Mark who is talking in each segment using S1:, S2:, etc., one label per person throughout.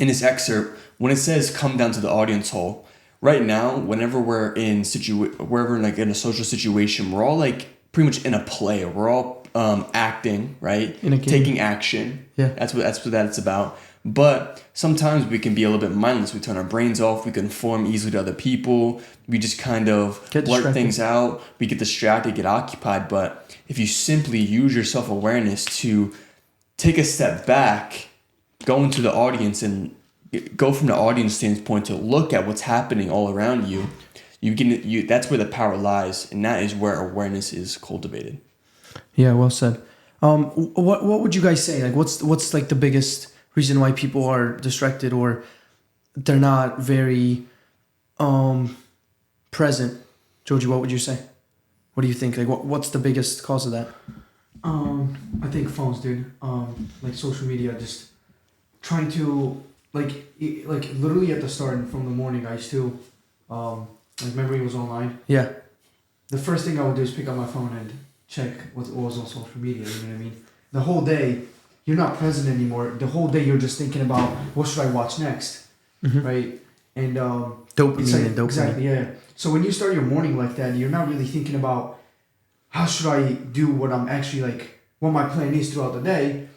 S1: in this excerpt, when it says come down to the audience hall, right now, whenever we're in wherever like in a social situation, we're all like pretty much in a play. We're all acting, right?
S2: In a game.
S1: Taking action.
S2: Yeah.
S1: That's what that's about. But sometimes we can be a little bit mindless. We turn our brains off. We conform easily to other people. We just kind of blurt things out. We get distracted, get occupied. But if you simply use your self-awareness to take a step back, go into the audience and go from the audience standpoint to look at what's happening all around you, that's where the power lies, and that is where awareness is cultivated.
S2: Yeah, well said. What would you guys say? Like, what's like the biggest reason why people are distracted or they're not very present? Joji, what would you say? What do you think? Like, what's the biggest cause of that?
S3: I think phones, dude. Like social media, just trying to like literally at the start and from the morning, I used to like remember it was online.
S2: Yeah.
S3: The first thing I would do is pick up my phone and check what was on social media. You know what I mean? The whole day, you're not present anymore. The whole day, you're just thinking about what should I watch next, right? And
S2: dopamine and dopamine.
S3: Exactly, yeah. So when you start your morning like that, you're not really thinking about how should I do what I'm actually like, what my plan is throughout the day.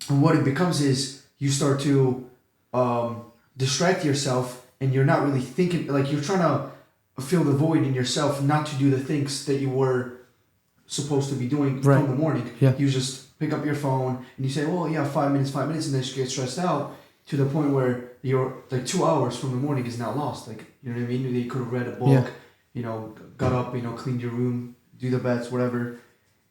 S3: And what it becomes is you start to distract yourself, and you're not really thinking, like you're trying to fill the void in yourself, not to do the things that you were supposed to be doing from the morning.
S2: Yeah.
S3: You just pick up your phone and you say, well, yeah, 5 minutes, and then you get stressed out to the point where you're like 2 hours from the morning is now lost. Like, you know what I mean? You could have read a book, you know, got up, you know, cleaned your room, do the beds, whatever.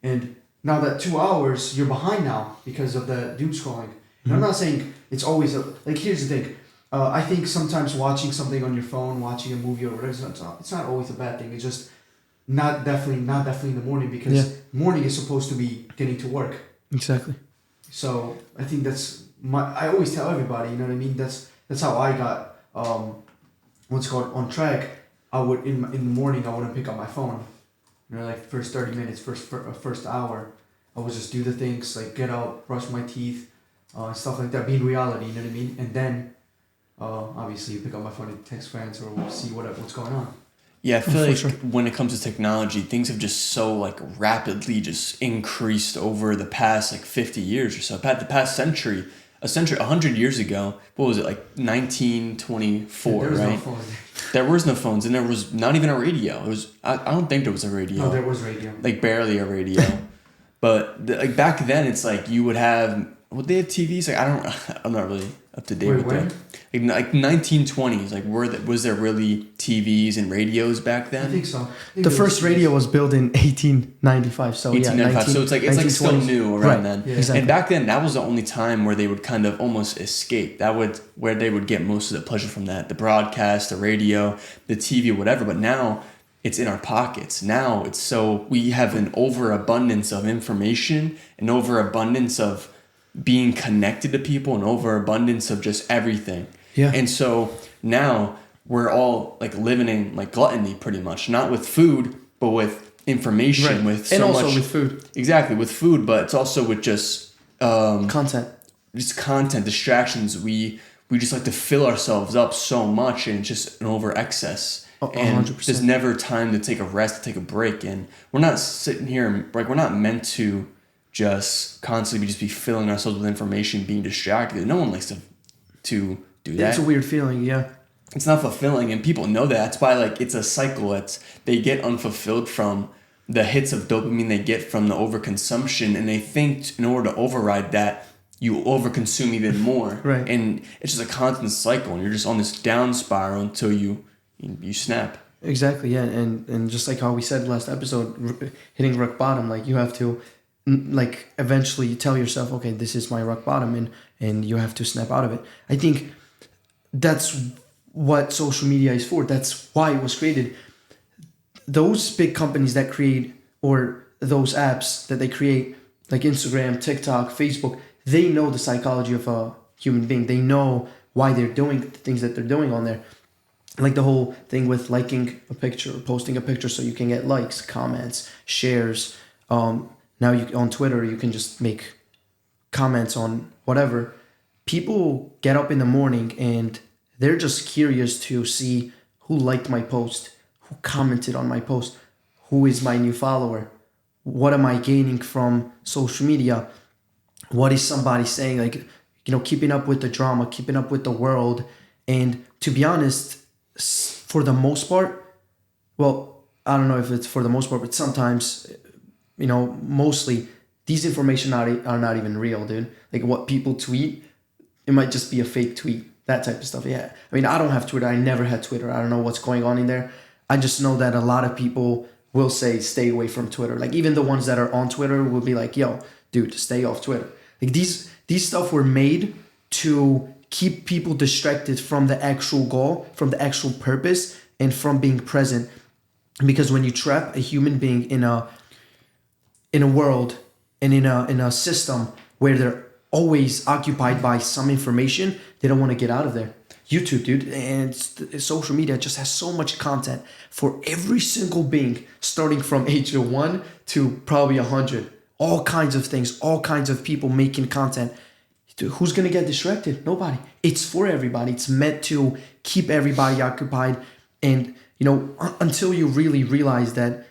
S3: And now that 2 hours, you're behind now because of the doom scrolling. And I'm not saying it's always like, here's the thing. I think sometimes watching something on your phone, watching a movie or whatever, it's not always a bad thing. It's just not definitely in the morning, because morning is supposed to be getting to work.
S2: Exactly.
S3: So I think I always tell everybody, you know what I mean? That's how I got what's called on track. I would in the morning I wouldn't pick up my phone. You know, like first 30 minutes, first hour, I would just do the things like get out, brush my teeth, stuff like that. Be in reality, you know what I mean? And then obviously you pick up my phone and text friends or see what's going on.
S1: Yeah, I feel like when it comes to technology, things have just so like rapidly just increased over the past like 50 years or so. The past century, 100 years ago, what was it, like 1924,
S3: there was
S1: right?
S3: No phones.
S1: There was no phones, and there was not even a radio. It was I don't think there was a radio.
S3: No, there was radio.
S1: Like barely a radio. But like back then, it's like you would they have TVs? Like I'm not really up to date with that. Like 1920s, like was there really TVs and radios back then?
S3: I think so.
S2: The first radio was built in 1895. So
S1: 1895. So it's like still new around then.
S2: Yeah. Exactly.
S1: And back then, that was the only time where they would kind of almost escape. Where they would get most of the pleasure from that. The broadcast, the radio, the TV, whatever. But now it's in our pockets. Now we have an overabundance of information, an overabundance of being connected to people, an overabundance of just everything.
S2: Yeah.
S1: And so now we're all like living in like gluttony pretty much, not with food, but with information, with so much. And also
S2: with food.
S1: Exactly, with food, but it's also with just
S2: content.
S1: Just content, distractions. We just like to fill ourselves up so much, and it's just an over excess. And 100%. There's never time to take a rest, to take a break. And we're not sitting here and like we're not meant to just constantly be filling ourselves with information, being distracted. No one likes to do that.
S2: It's a weird feeling, yeah.
S1: It's not fulfilling, and people know that. That's why like it's a cycle. They get unfulfilled from the hits of dopamine they get from the overconsumption, and they think in order to override that, you overconsume even more.
S2: Right.
S1: And it's just a constant cycle, and you're just on this down spiral until you snap.
S2: Exactly, yeah. And just like how we said last episode, hitting rock bottom, like you have to like eventually tell yourself, okay, this is my rock bottom, and you have to snap out of it. I think that's what social media is for. That's why it was created. Those big companies that create, or those apps that they create, like Instagram, TikTok, Facebook, they know the psychology of a human being. They know why they're doing the things that they're doing on there. Like the whole thing with liking a picture, posting a picture so you can get likes, comments, shares. Now on Twitter, you can just make comments on whatever. people get up in the morning and they're just curious to see who liked my post, who commented on my post, who is my new follower, what am I gaining from social media, what is somebody saying, like, you know, keeping up with the drama, keeping up with the world. And to be honest, for the most part, well, I don't know if it's for the most part, but sometimes, you know, mostly these information are not even real, dude. Like what people tweet, it might just be a fake tweet, that type of stuff. Yeah. I mean, I don't have Twitter. I never had Twitter. I don't know what's going on in there. I just know that a lot of people will say, stay away from Twitter. Like even the ones that are on Twitter will be like, yo, dude, stay off Twitter. Like these stuff were made to keep people distracted from the actual goal, from the actual purpose, and from being present. Because when you trap a human being in a world and in a system where they're always occupied by some information, they don't want to get out of there. YouTube, dude, and social media just has so much content for every single being, starting from age 1 to probably 100. All kinds of things, all kinds of people making content. Dude, who's going to get distracted? Nobody. It's for everybody. It's meant to keep everybody occupied. And, you know, until you really realize that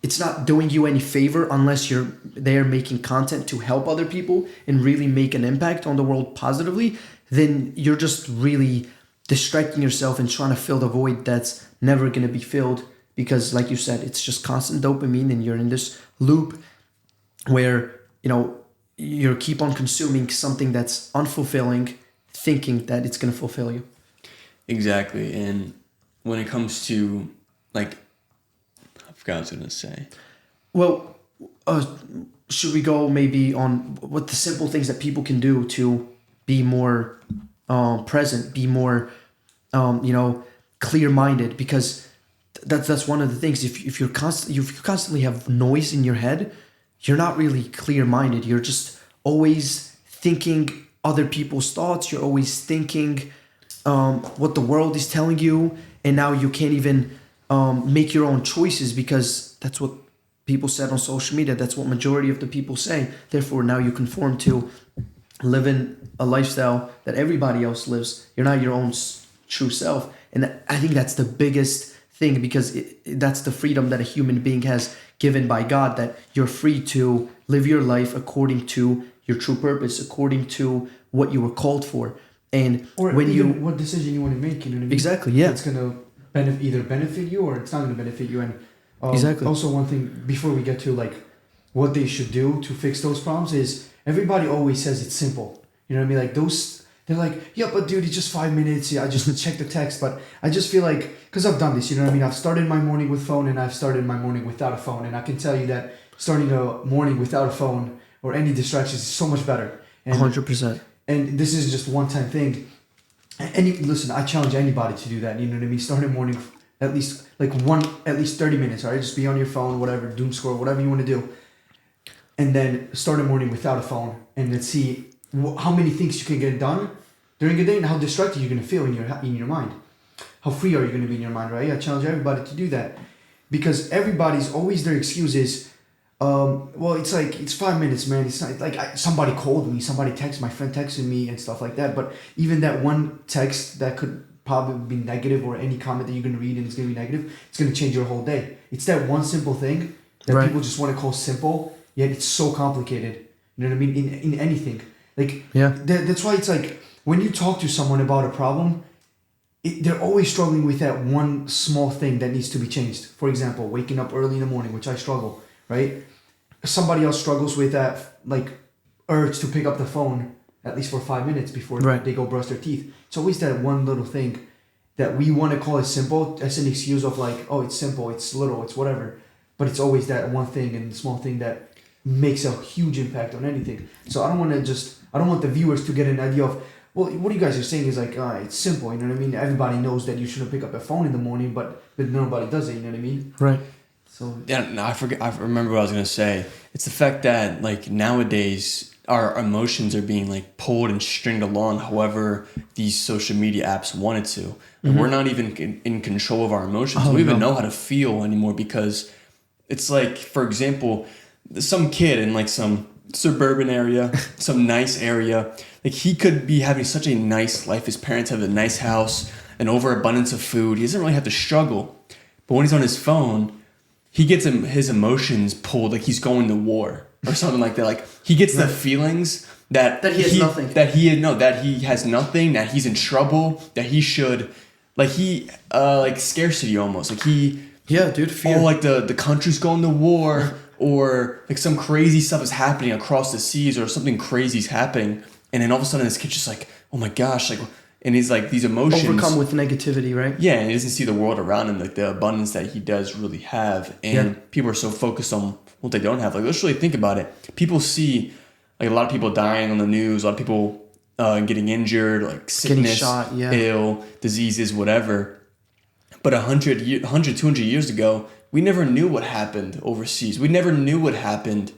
S2: it's not doing you any favor unless you're there making content to help other people and really make an impact on the world positively, then you're just really distracting yourself and trying to fill the void that's never going to be filled. Because like you said, it's just constant dopamine and you're in this loop where, you know, you keep on consuming something that's unfulfilling, thinking that it's going to fulfill you.
S1: Exactly. And when it comes to, like, I forgot what I was going to say.
S2: Well, should we go maybe on what the simple things that people can do to be more present, be more, you know, clear-minded? Because that's one of the things. If you constantly have noise in your head, you're not really clear-minded. You're just always thinking other people's thoughts. You're always thinking what the world is telling you. And now you can't even make your own choices because that's what people said on social media. That's what majority of the people say. Therefore, now you conform to living a lifestyle that everybody else lives. You're not your own true self. And I think that's the biggest thing because that's the freedom that a human being has given by God, that you're free to live your life according to your true purpose, according to what you were called for. And
S3: or when what decision you want to make, you know what I mean?
S2: Exactly, yeah.
S3: It's going to either benefit you or it's not going to benefit you. And
S2: exactly.
S3: Also one thing before we get to like what they should do to fix those problems is everybody always says it's simple. You know what I mean? Like they're like, yeah, but dude, it's just 5 minutes. Yeah, I just check the text. But I just feel like, because I've done this, you know what I mean? I've started my morning with phone and I've started my morning without a phone. And I can tell you that starting a morning without a phone or any distractions is so much better. And
S2: 100%.
S3: And this is just a one-time thing. And listen, I challenge anybody to do that. You know what I mean? Start a morning at least 30 minutes, all right? Just be on your phone, whatever, doom scroll, whatever you want to do. And then start a morning without a phone and then see how many things you can get done during a day and how distracted you're going to feel in your mind. How free are you going to be in your mind, right? I challenge everybody to do that. Because everybody's always, their excuse is, well, it's like, it's 5 minutes, man. It's not like somebody called me, somebody texted, my friend texted me and stuff like that. But even that one text that could probably be negative or any comment that you're going to read and it's going to be negative, it's going to change your whole day. It's that one simple thing that people just want to call simple, yet it's so complicated. You know what I mean? In anything. Like, yeah. That's why it's like, when you talk to someone about a problem, they're always struggling with that one small thing that needs to be changed. For example, waking up early in the morning, which I struggle, right? Somebody else struggles with that, like, urge to pick up the phone at least for 5 minutes before they go brush their teeth. It's always that one little thing that we want to call it simple as an excuse of like, oh, it's simple, it's little, it's whatever. But it's always that one thing and small thing that makes a huge impact on anything. So I don't want the viewers to get an idea of, well, what you guys are saying is like, it's simple, you know what I mean? Everybody knows that you shouldn't pick up a phone in the morning, but nobody does it, you know what I mean?
S2: Right.
S1: So yeah, no, I remember what I was gonna say. It's the fact that like nowadays our emotions are being like pulled and stringed along however these social media apps want it to. Mm-hmm. We're not even in control of our emotions. We don't even know how to feel anymore because it's like, for example, some kid in like some suburban area, some nice area, Like he could be having such a nice life. His parents have a nice house, an overabundance of food. He doesn't really have to struggle. But when he's on his phone, he gets his emotions pulled like he's going to war or something like that. Like he gets the feelings that
S2: he has nothing.
S1: That he has nothing, that he's in trouble, that he should like scarcity almost. Like fear. Like the country's going to war or like some crazy stuff is happening across the seas or something crazy's happening. And then all of a sudden this kid's just like, oh my gosh, like, and he's like these emotions.
S2: Overcome with negativity, right?
S1: Yeah, and he doesn't see the world around him, like the abundance that he does really have. And people are so focused on what they don't have. Like, let's really think about it. People see like a lot of people dying on the news, a lot of people getting injured, like sickness,
S2: shot,
S1: ill, diseases, whatever. But 200 years ago, we never knew what happened overseas. We never knew what happened.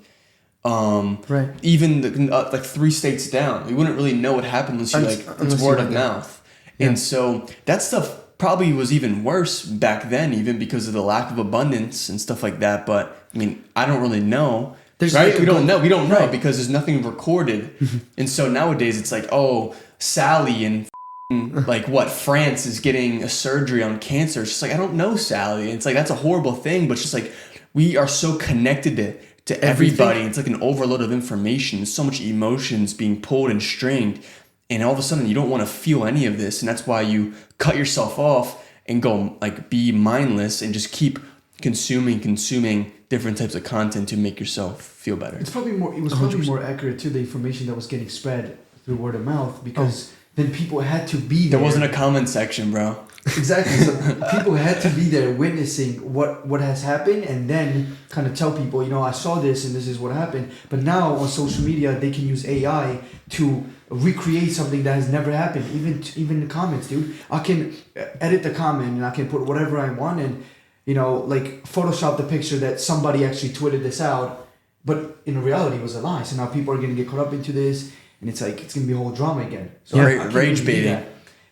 S2: Right.
S1: Even like 3 states down, we wouldn't really know what happened unless it's word of mouth. Yeah. And so that stuff probably was even worse back then, even because of the lack of abundance and stuff like that. But I mean, I don't really know. Right? We don't know because there's nothing recorded. And so nowadays it's like, oh, Sally in like France is getting a surgery on cancer. It's just like, I don't know Sally. It's like, that's a horrible thing, but it's just like, we are so connected to everybody. It's like an overload of information, so much emotions being pulled and strained, and all of a sudden you don't want to feel any of this, and that's why you cut yourself off and go like be mindless and just keep consuming different types of content to make yourself feel better.
S3: It was probably more accurate to the information that was getting spread through word of mouth because then people had to be there.
S1: There wasn't a comment section, bro.
S3: Exactly. So people had to be there witnessing what has happened and then kind of tell people, I saw this and this is what happened. But now on social media, they can use AI to recreate something that has never happened. Even the comments, dude. I can edit the comment and I can put whatever I want and, like Photoshop the picture that somebody actually tweeted this out. But in reality, it was a lie. So now people are going to get caught up into this and it's like, it's going to be a whole drama again. So
S1: rage baiting.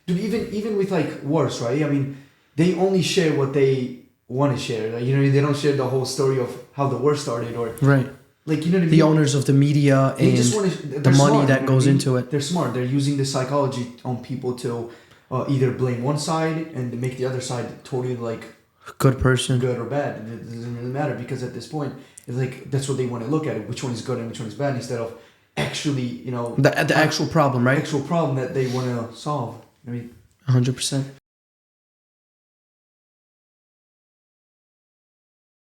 S3: Dude, even with like wars, right? I mean, they only share what they want to share. Like, they don't share the whole story of how the war started or
S2: right.
S3: Like, you know what I mean?
S2: The owners of the media and the money that goes into it.
S3: They're smart. They're using the psychology on people to either blame one side and make the other side totally like
S2: good person,
S3: good or bad. And it doesn't really matter because at this point, it's like that's what they want to look at. Which one is good and which one is bad instead of actually,
S2: the actual problem, right?
S3: Actual problem that they want to solve. I mean,
S2: 100%.